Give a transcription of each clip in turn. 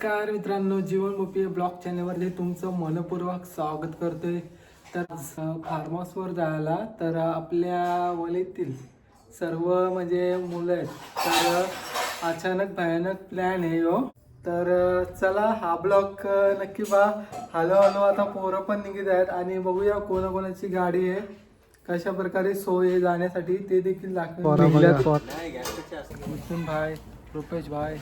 नमस्कार मित्रांनो, जीवन गोपी ब्लॉग चॅनलवरती तुमचं मनपूर्वक स्वागत करतोय. तर फार्म हाऊसवर जायला तर आपल्या वलीतील सर्व म्हणजे मुलं आहेत. तर अचानक भयानक प्लॅन आहे हो. तर चला हा ब्लॉग नक्की पहा. हळूहळू आता पोरं पण निघत आहेत आणि बघूया कोणाकोणाची गाडी आहे, कशा प्रकारे सोय आहे जाण्यासाठी ते देखील दाखवून. भाई, रुपेश भाई,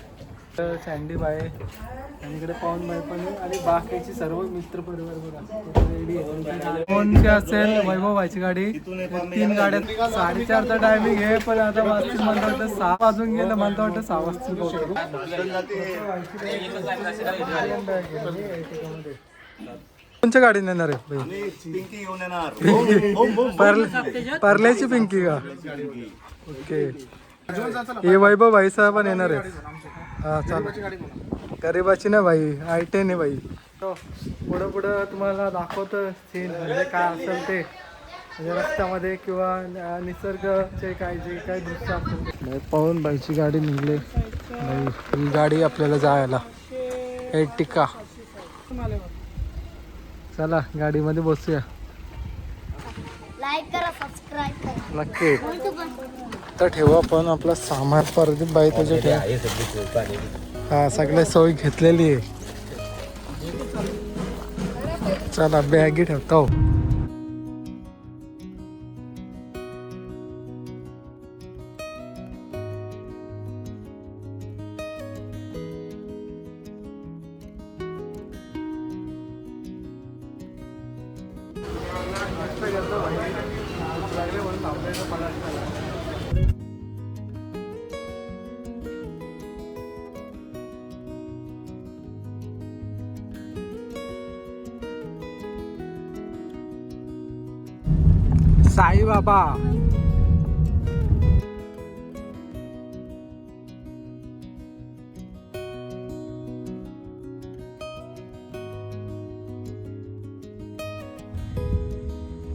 सँडी भाई आणि इकडे पवन भाई पण आहे आणि बाकीचे सर्व मित्र परिवार बघा रेडी आहे. कोणती असेल वैभव भाईची गाडी. 3 गाड्या 4:30चा टायमिंग आहे, पण आता वाजतील मला वाटतं 6 वाजून गेलं. मला वाटतं 6 वाजतील. कोणत्या गाडीने येणार आहे? पिंकी घेऊन येणार. पार्ल्याची पिंकी का? ओके. हे वैभव भाई साहेब पण येणार आहे. हा चालेल. गरीबाची ना भाई, आयटे नाही भाई. पुढं पुढं तुम्हाला दाखवतं सीन म्हणजे काय असेल ते, म्हणजे रस्त्यामध्ये किंवा निसर्गाचे काय जे काय दृश्य असेल. पवन भाईची गाडी निघली. ही गाडी आपल्याला जायला एर्टिगा. चला गाडीमध्ये बसूया. लाईक करा, सबस्क्राईब करा. नक्की. तर ठेवू आपण आपला सामान. परदीप बाई त्याच्या ठेवा. हा सगळ्या सोय घेतलेली आहे. चला बॅगी ठेवतो. साई बाबा.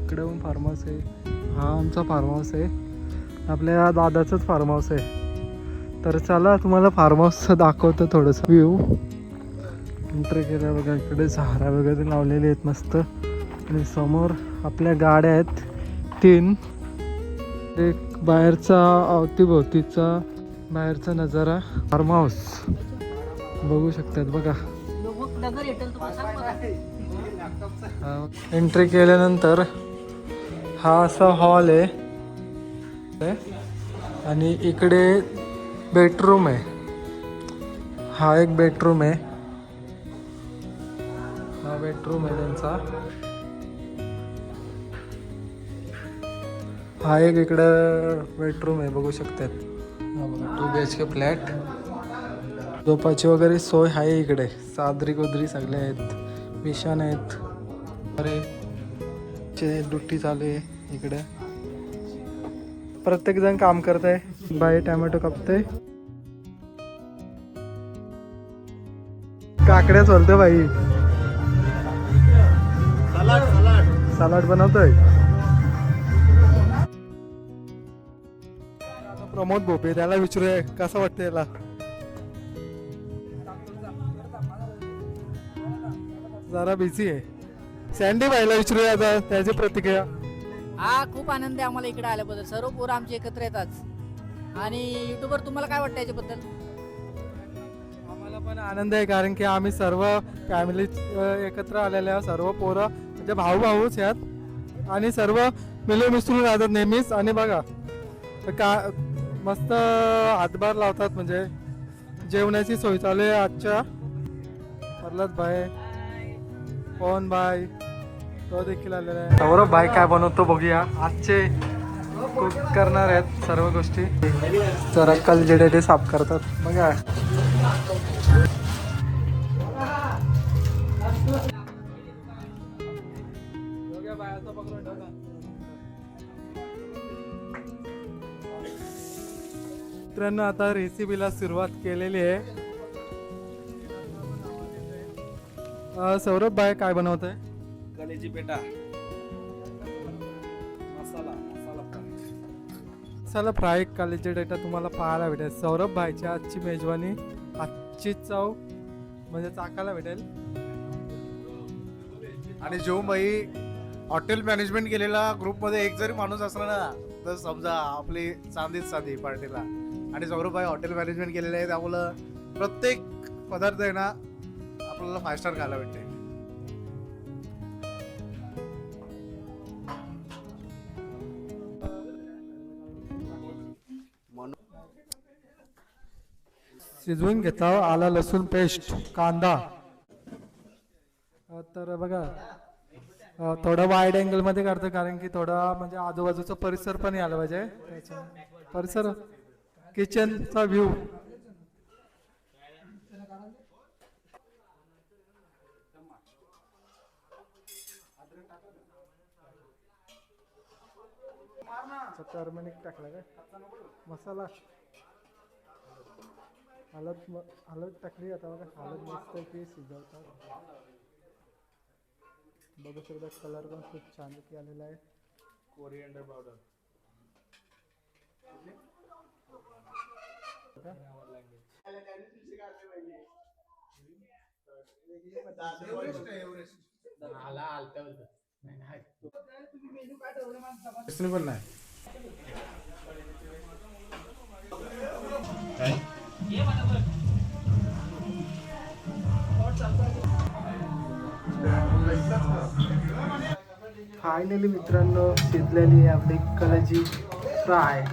इकडे पण फार्म हाऊस आहे. हा आमचा फार्म हाऊस आहे, आपल्या दादाचंच फार्म हाऊस आहे. तर चला तुम्हाला फार्म हाऊस दाखवतो थोडंसं व्ह्यू. एंट्री केल्या बघा, इकडे झाडा वगैरे लावलेले आहेत मस्त. आणि समोर आपल्या गाड्या आहेत 3. एक बाहेरचा अवतीभोवतीचा बाहेरचा नजारा. फार्म हाऊस बघू शकतात बघा. एंट्री केल्यानंतर हा असा हॉल आहे आणि इकडे बेडरूम आहे. हा एक बेडरूम आहे. हा बेडरूम आहे त्यांचा. हा एक इकडं बेडरूम आहे बघू शकतात. 2 BHK फ्लॅट. झोपाची वगैरे सोय आहे इकडे. चादरी गोदरी सगळे आहेत, विशान आहेत. अरे ड्युटी चालू आहे इकडे. प्रत्येक जण काम करत आहे. बाई टोमॅटो कापते. काकड्या सोलते बाई. सलाड बनवतोय. प्रमोद भोपे, त्याला विचारूया कसं वाटतं याला. जरा बिझी आहे. सँडी भाईला विचारूया आता त्याची प्रतिक्रिया. हा खूप आनंद आहे आम्हाला इकडे आल्याबद्दल. सर्व पोरं आमची एकत्र येतात. आणि युट्यूबवर तुम्हाला काय वाटतं याच्याबद्दल? आम्हाला पण आनंद आहे, कारण की आम्ही सर्व फॅमिली एकत्र आलेल्या सर्व पोरं म्हणजे भाऊच आहेत आणि सर्व मिळून मिसळून राहतात नेहमीच. आणि बघा का मस्त हातभार लावतात. म्हणजे जेवणाची सोय चालू आहे आजच्या. प्रल्हाद भाई, पवन भाई तो देखील आलेला आहे. सौरभ भाई काय बनवतो बघूया. आजचे कुक करणार आहेत सर्व गोष्टी. जरा कलजेडे साफ करतात बघा. मित्रांनो आता रेसिपीला सुरुवात केलेली आहे. सौरभ भाई काय बनवत आहे? कलेजी पेटा. मसाला फ्राय कलेजी पेटा तुम्हाला पाहायला भेटेल. सौरभ भाईच्या आजची मेजवानी, आजची चव म्हणजे चाकाला भेटेल. आणि जो बाई हॉटेल मॅनेजमेंट केलेला ग्रुपमध्ये एक जरी माणूस असला ना तर समजा आपली चांदीच साधी पार्टीला. आणि सौरभभाई हॉटेल मॅनेजमेंट केलेलं आहे त्यामुळं प्रत्येक पदार्थ आहे ना आपल्याला 5 स्टार खायला भेटते. शिजवून घेतला आला लसूण पेस्ट कांदा. तर बघा थोडं वाईड अँगल मध्ये काढतो कारण की थोडा म्हणजे आजूबाजूचा परिसर पण यायला पाहिजे. परिसर किचनचा व्ह्यू. टर्मरिक टाकला काय मसाला हळद टाकली. आता बघा हळद मस्त की शिजवतात. बघू शकता कलर पण खूप छान की आलेला आहे. Coriander powder. पण नाही. फायनली मित्रांनो शिजलेली आपली कलेजी फ्राय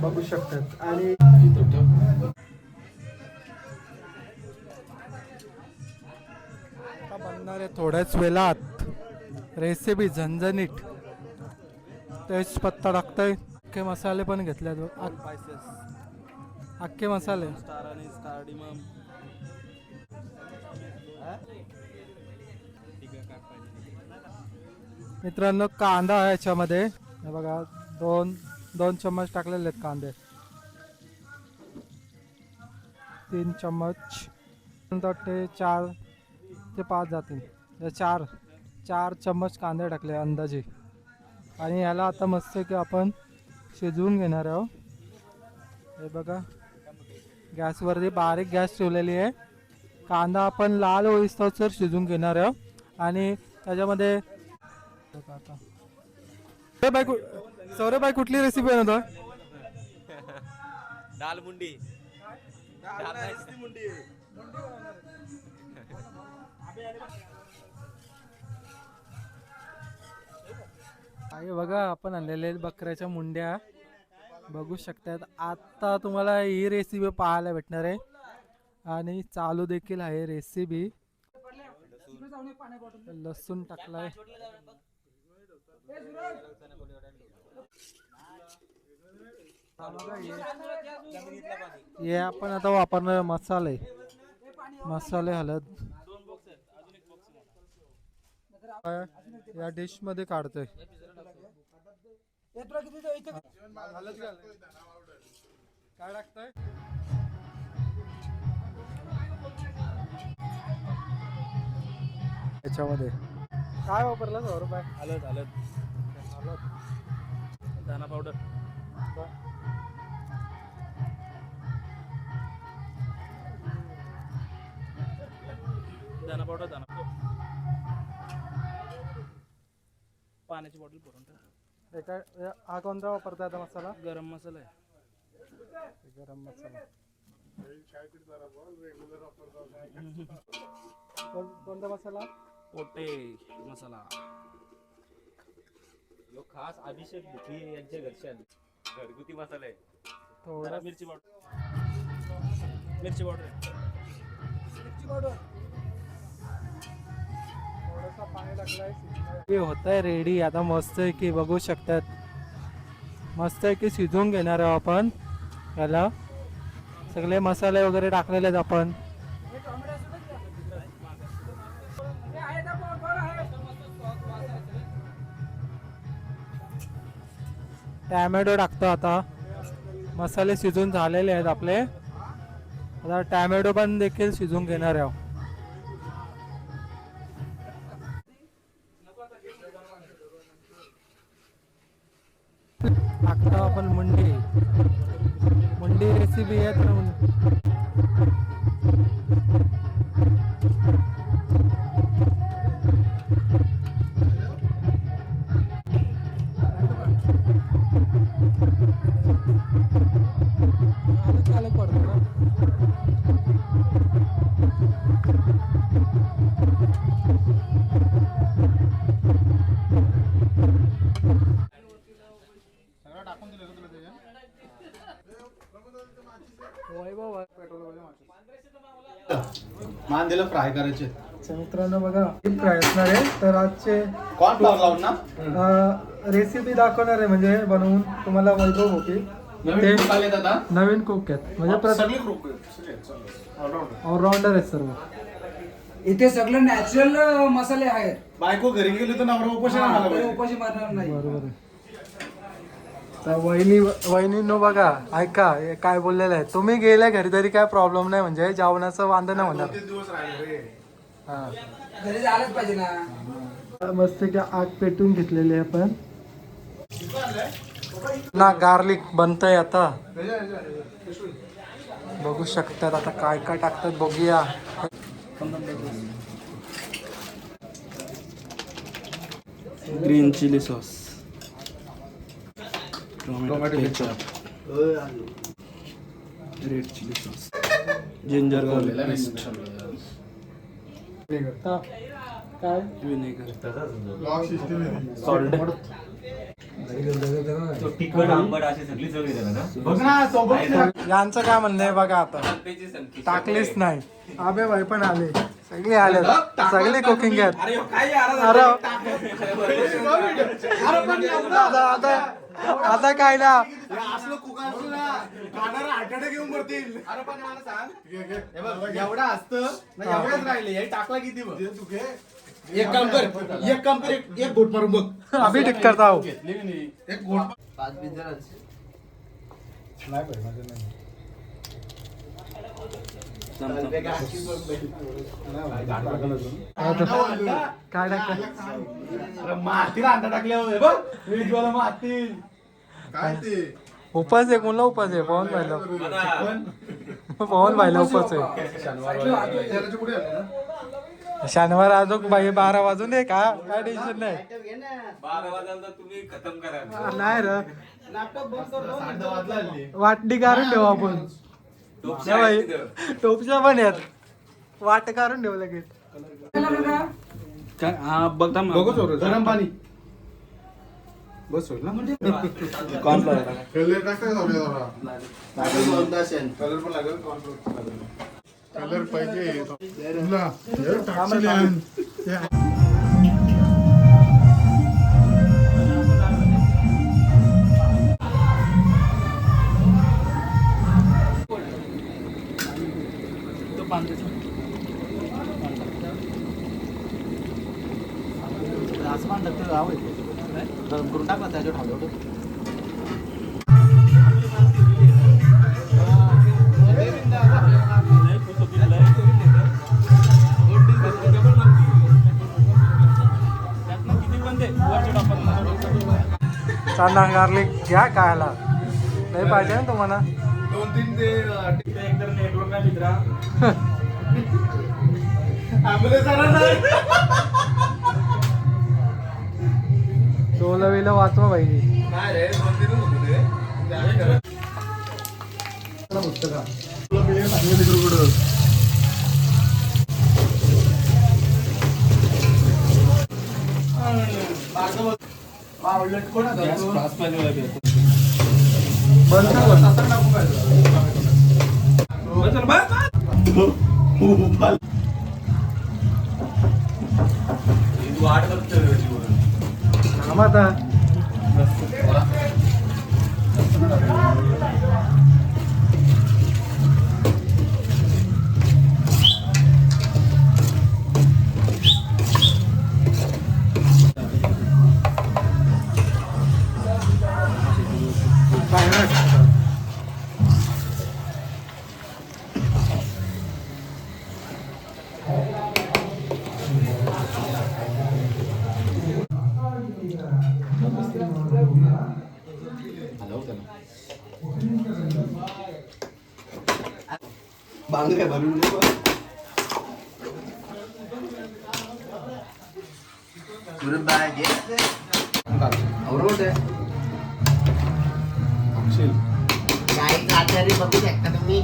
बघू शकतात. आणि बनणार आहे थोड्याच वेळात रेसिपी झणझणीट. तेजपत्ता टाकतोय. अख्खे मसाले पण घेतले. अख्खे मसाले मित्रांनो. कांदा आहे याच्यामध्ये हे बघा. दोन चम्मच टाकलेले आहेत कांदे. 3 चम्मच ते 4 ते 5 जातील. 4 चम्मच कांदे टाकले अंदाजे. आणि याला आता मस्त की आपण शिजवून घेणार आहोत. हे बघा गॅसवरती बारीक गॅस ठेवलेली आहे. कांदा आपण लाल होईस्तोवर शिजवून घेणार आहोत. आणि त्याच्यामध्ये सौरभभाई कुठली रेसिपी बनवतो? दाल मुंडी. आहे बघा आपण आणलेले बकऱ्याच्या मुंड्या बघू शकतात. आता तुम्हाला ही रेसिपी पाहायला भेटणार आहे. आणि चालू देखील आहे रेसिपी. लसूण टाकलाय. हे आपण आता वापरणार मसाले हळद या डिश मध्ये काढतोय. काय टाकतोय? याच्यामध्ये काय वापरला सौरभ? हळद. दाना पावडर. दाना पावडर. पाण्याची बॉटल भरून टाक. हा कोणता वापरता आता मसाला? गरम मसाला आहे. गरम मसाला. कोणता मसाला? पोटे मसाला. खास अभिषेक बुखी यांच्या घरचे घरगुती मसाला आहे. थोडा मिरची पावडर. थोडासा पाणी टाकलाय. होत आहे रेडी. आता मस्त आहे की बघू शकतात. मस्त आहे की शिजवून घेणार आहोत आपण. याला सगळे मसाले वगैरे टाकलेले आहेत आपण. टॅमॅटो टाकतो आता. मसाले शिजून झालेले आहेत आपले. आता टॅमॅटो पण देखील शिजवून घेणार आहोत. टाकतो आपण मुंडी रेसिपी आहे. मांदेला फ्राय करायचे. तर मित्रांनो बघा फ्राय असणार आहे. तर आजचे कॉर्नफ्लॉवर लावून ना रेसिपी दाखवणार आहे म्हणजे बनवून तुम्हाला वैभव होती. नवीन cook आलेत आता. नवीन कुक आहेत म्हणजे सगळे cook आहेत. All-rounder. ऑलराऊंडर आहेत सर्व. इथे सगळं नॅचरल मसाले आहेत. बायको घरी गेली तर नवरा उपाशी राहणार कोणी पाहिजे. उपाशी मारणार नाही. बरोबर आहे. तर वहिनींनो बघा ऐका हे काय बोललेलं आहे. तुम्ही गेल्या घरी तरी काय प्रॉब्लेम नाही म्हणजे जेवणाचं वांदं नाही होणार. 2-3 दिवस राहिले रे. हा घरी जायलाच पाहिजे ना. मस्त की आग पेटून घेतलेली आहे आपण ना. गार्लिक बनतंय आता बघू शकतात. आता काय काय टाकतात बघूया. Green chilli sauce, tomato ketchup, red chilli sauce, ginger garlic paste, हा, काय विनेगर, तिखट आंबट अशी सगळी चव येते ना. बघ ना सोबत यांचं काय म्हणणं आहे बघा. आता टाकलीच नाही. आबे भाई पण आले. सगळे आले सगळे कुकिंग आहेत. अरे आता काय ना असलं कुक असलं ना खाणार आठवडे घेऊन भरतील. अरे पण मला सांग एवढा असतं ना एवढंच राहिले हे टाकला किती बघ. एक काम कर एक घोट मारून बघ. आम्ही टिक करता आहो. एक घोट काय टाकतात मातीला अंडा टाकल्यावर बघ विजवाला माती काय ते उपास आहे. कोणला उपास आहे? पवन भाईला. पवन भाईला उपास आहे. शनिवार अजून बाई 12 वाजून आहे का काय टेन्शन नाही. 12 वाजता तुम्ही खतम करा. नाही र 8:10 वाजला हल्ली. वाटणी काढून ठेवू आपण. टोपच्या बाई आहेत तिथं. टोपच्या पण आहेत. वाट काढून ठेवू लगेच. काय हा बघा बघू चोर गरम पाणी बस होईल ना. कॉर्नफ्लॉवर कलर टाकता का कलर पण लागेल कलर पाहिजे तुला आसमान टाकतं गाव आहे गरम करून टाकला त्याच्यावर हलवतो. चांदा गार्लिक घ्या खायला नाही पाहिजे ना तुम्हाला. 2-3 ते एकतर नेटवर्क नाही मित्रा. ॲम्ब्युलन्स आला नाही. सोला वेला वाचवा बाई. नाही रे 2-3 होते ते पुस्तका तुला बिलियन सांगितलं तिकडे कुठं वाट बघतोय. थांब आता. बांगडे काय भरून देऊ बघू शकता तुम्ही.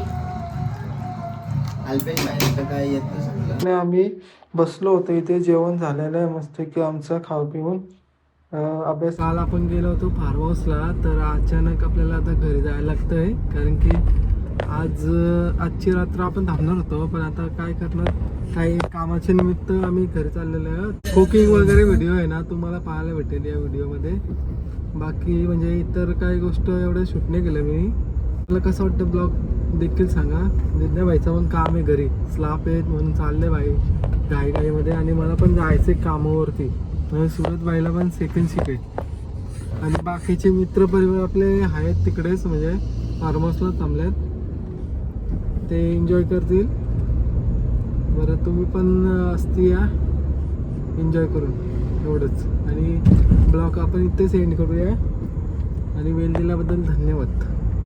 अल्पेश भाई काय येत आणि आम्ही बसलो होतो इथे. जेवण झालेलं आहे मस्त की आमचं खाऊ पिऊन. अभ्यास काल आपण गेलो होतो फार्म हाऊसला. तर अचानक आपल्याला आता घरी जायला लागतंय कारण की आजची रात्र आपण थांबणार होतो, पण आता काय करणार, काही कामाच्या निमित्त आम्ही घरी चाललेलो आहे. कुकिंग वगैरे व्हिडिओ आहे ना तुम्हाला पाहायला भेटेल या व्हिडिओमध्ये. बाकी म्हणजे इतर काही गोष्ट एवढं शूट नाही केलं मी. मला कसं वाटतं ब्लॉग देखील सांगा. निर्णय भाईचं पण काम आहे घरी, स्लाप आहेत म्हणून चालले भाई घाईमध्ये, आणि मला पण जायचं आहे कामावरती. म्हणजे सुरत भाईला पण सेकंड शिफ्ट आहे, आणि बाकीचे मित्र परिवार आपले आहेत तिकडेच, म्हणजे फार्म हाऊसला थांबल्यात, ते एन्जॉय करतील. बरं तुम्ही पण असती या एन्जॉय करून एवढंच. आणि ब्लॉग आपण इथेच एंड करूया, आणि वेळ दिल्याबद्दल धन्यवाद.